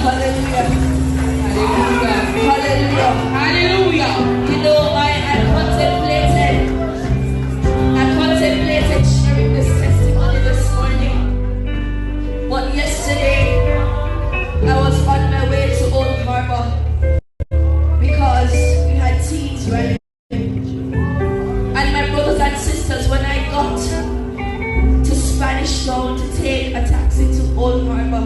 Hallelujah. Hallelujah. Hallelujah. You know, I contemplated sharing this testimony this morning. But yesterday, I was on my way to Old Harbor because we had teens running. And my brothers and sisters, when I got to Spanish Town to take a taxi to Old Harbor,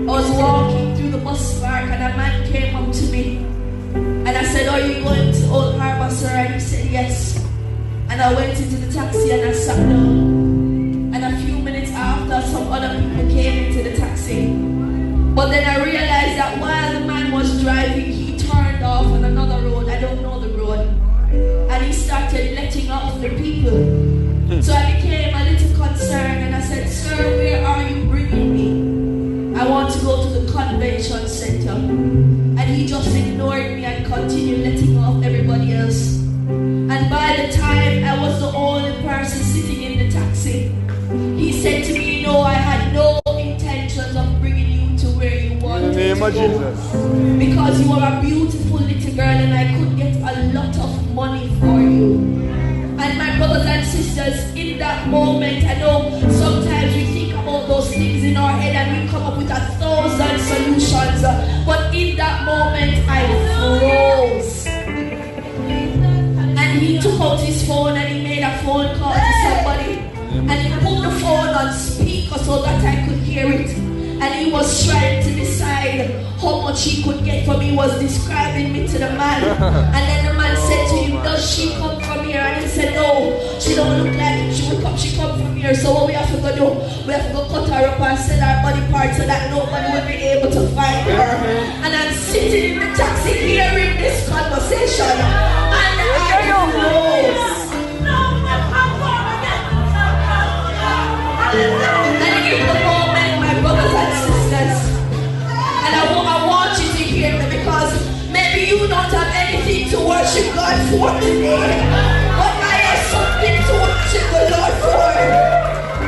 I was walking through the bus park and a man came up to me and I said, "Are you going to Old Harbor, sir?" And he said, "Yes." And I went into the taxi and I sat down. And a few minutes after, some other people came into the taxi. But then I realized that while the man was driving, he turned off on another road. I don't know the road. And he started letting off the people. So I became a little concerned and I said, "Sir, where are you bringing me?" "I want to go to the convention center." And he just ignored me and continued letting off everybody else. And by the time I was the only person sitting in the taxi, he said to me, "No, I had no intentions of bringing you to where you wanted to go. Because you are a beautiful little girl and I could get a lot of money for you." And my brothers and sisters, in that moment, I know sometimes we think about those things in our head and we come up with 1,000 solutions. But in that moment, I froze. And he took out his phone and he made a phone call to somebody. And he put the phone on speaker so that I could hear it. And he was trying to decide how much he could get from me. He was describing me to the man. And then the man said to him, "Does she come from here?" And he said, "No, she don't look like it. She come from here. So what we have to go do, we have to go cut her up and sell her body parts so that nobody will be able to find her." And I'm sitting in the taxi hearing this conversation. And I froze. And in the moment, my brothers and sisters, and I want you to hear me, because maybe you don't have anything to worship God for today, but I have something to worship the Lord for.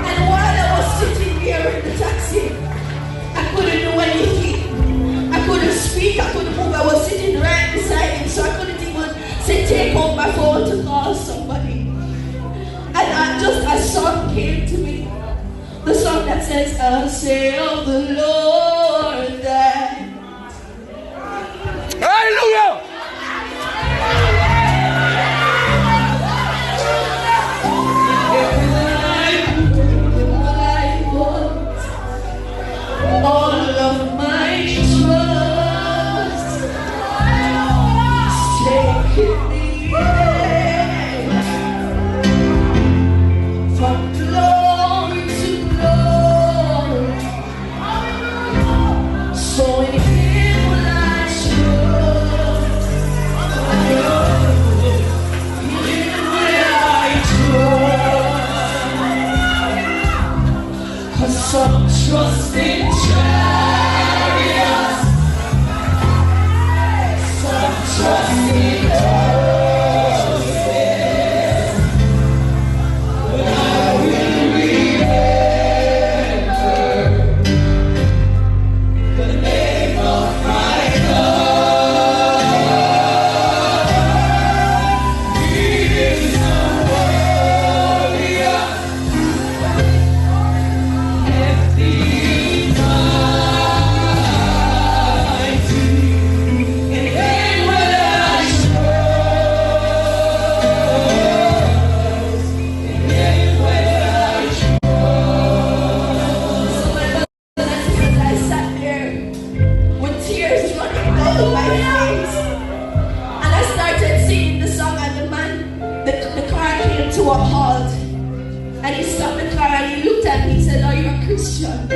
And while I was sitting here in the taxi, I couldn't do anything. I couldn't speak, I couldn't move. I was sitting right beside him, so I couldn't even say, take out my phone to call somebody. And just a song came to me. The song that says, "I'll say of the Lord that..." Hallelujah! All of my trust is taking me from glory to glory. So in Him will I trust. In Him will I trust. 'Cause some trust in chariots, some trust in horses, but I will remember the name of my God. He is a warrior. To a halt, and he stopped the car and he looked at me and said, "Are you a Christian?"